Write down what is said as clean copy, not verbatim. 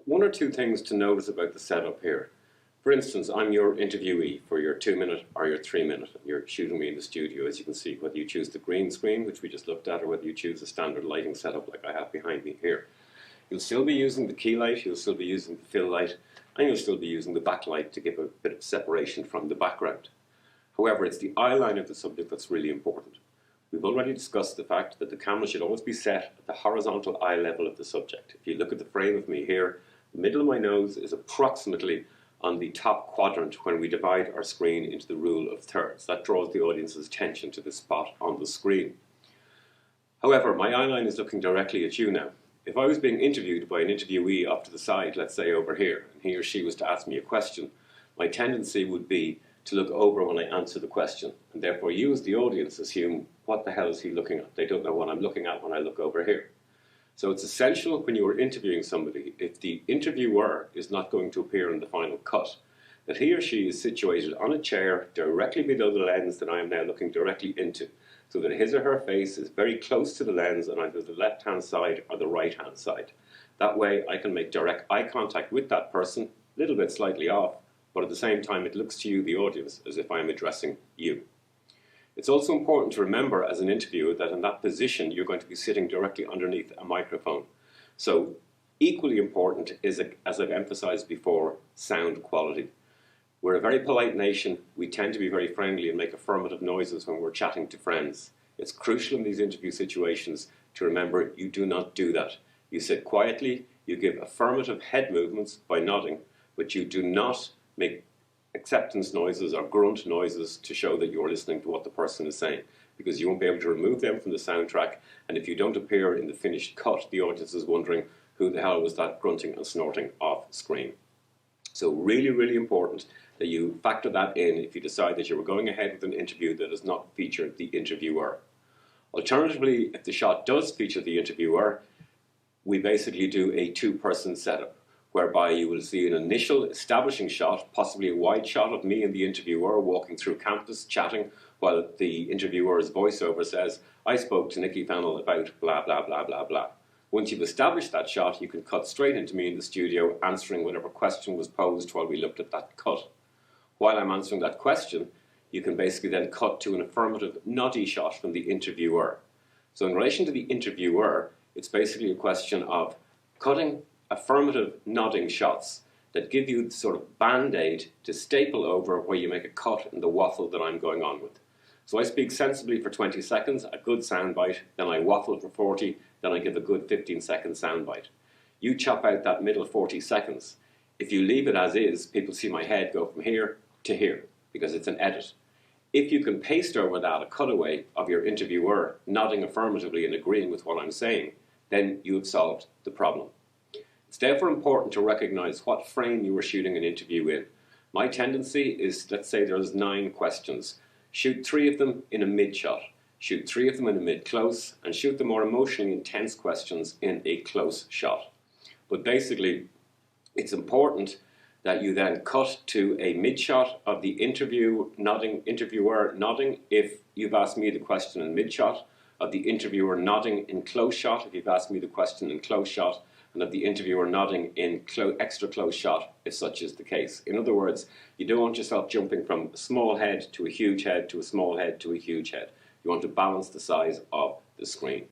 one or two things to notice about the setup here. For instance, I'm your interviewee for your 2-minute or your 3-minute. You're shooting me in the studio, as you can see, whether you choose the green screen, which we just looked at, or whether you choose a standard lighting setup like I have behind me here. You'll still be using the key light, you'll still be using the fill light, and you'll still be using the backlight to give a bit of separation from the background. However, it's the eye line of the subject that's really important. We've already discussed the fact that the camera should always be set at the horizontal eye level of the subject. If you look at the frame of me here, the middle of my nose is approximately on the top quadrant when we divide our screen into the rule of thirds. That draws the audience's attention to the spot on the screen. However, my eye line is looking directly at you now. If I was being interviewed by an interviewee off to the side, let's say over here, and he or she was to ask me a question, my tendency would be to look over when I answer the question, and therefore you as the audience assume, what the hell is he looking at? They don't know what I'm looking at when I look over here. So it's essential when you are interviewing somebody, if the interviewer is not going to appear in the final cut, that he or she is situated on a chair directly below the lens that I am now looking directly into, so that his or her face is very close to the lens on either the left-hand side or the right-hand side. That way I can make direct eye contact with that person, a little bit slightly off, but at the same time it looks to you, the audience, as if I am addressing you. It's also important to remember as an interviewer that in that position you're going to be sitting directly underneath a microphone. So equally important is, as I've emphasized before, sound quality. We're a very polite nation. We tend to be very friendly and make affirmative noises when we're chatting to friends. It's crucial in these interview situations to remember you do not do that. You sit quietly, you give affirmative head movements by nodding, but you do not make acceptance noises or grunt noises to show that you're listening to what the person is saying, because you won't be able to remove them from the soundtrack, and if you don't appear in the finished cut, the audience is wondering who the hell was that grunting and snorting off screen. So really, really important that you factor that in if you decide that you were going ahead with an interview that does not feature the interviewer. Alternatively, if the shot does feature the interviewer, we basically do a two-person setup, whereby you will see an initial establishing shot, possibly a wide shot of me and the interviewer walking through campus chatting, while the interviewer's voiceover says, I spoke to Nicky Fennell about blah, blah, blah, blah, blah. Once you've established that shot, you can cut straight into me in the studio answering whatever question was posed while we looked at that cut. While I'm answering that question, you can basically then cut to an affirmative noddy shot from the interviewer. So in relation to the interviewer, it's basically a question of cutting affirmative nodding shots that give you the sort of band-aid to staple over where you make a cut in the waffle that I'm going on with. So I speak sensibly for 20 seconds, a good soundbite, then I waffle for 40, then I give a good 15-second soundbite. You chop out that middle 40 seconds. If you leave it as is, people see my head go from here to here, because it's an edit. If you can paste over that a cutaway of your interviewer nodding affirmatively and agreeing with what I'm saying, then you have solved the problem. It's therefore important to recognize what frame you are shooting an interview in. My tendency is, let's say there's 9 questions. Shoot 3 of them in a mid-shot, shoot 3 of them in a mid-close, and shoot the more emotionally intense questions in a close shot. But basically, it's important that you then cut to a mid-shot of the interviewer nodding if you've asked me the question in mid-shot, of the interviewer nodding in close shot if you've asked me the question in close shot, and of the interviewer nodding in extra close shot if such is the case. In other words, you don't want yourself jumping from a small head to a huge head to a small head to a huge head. You want to balance the size of the screen.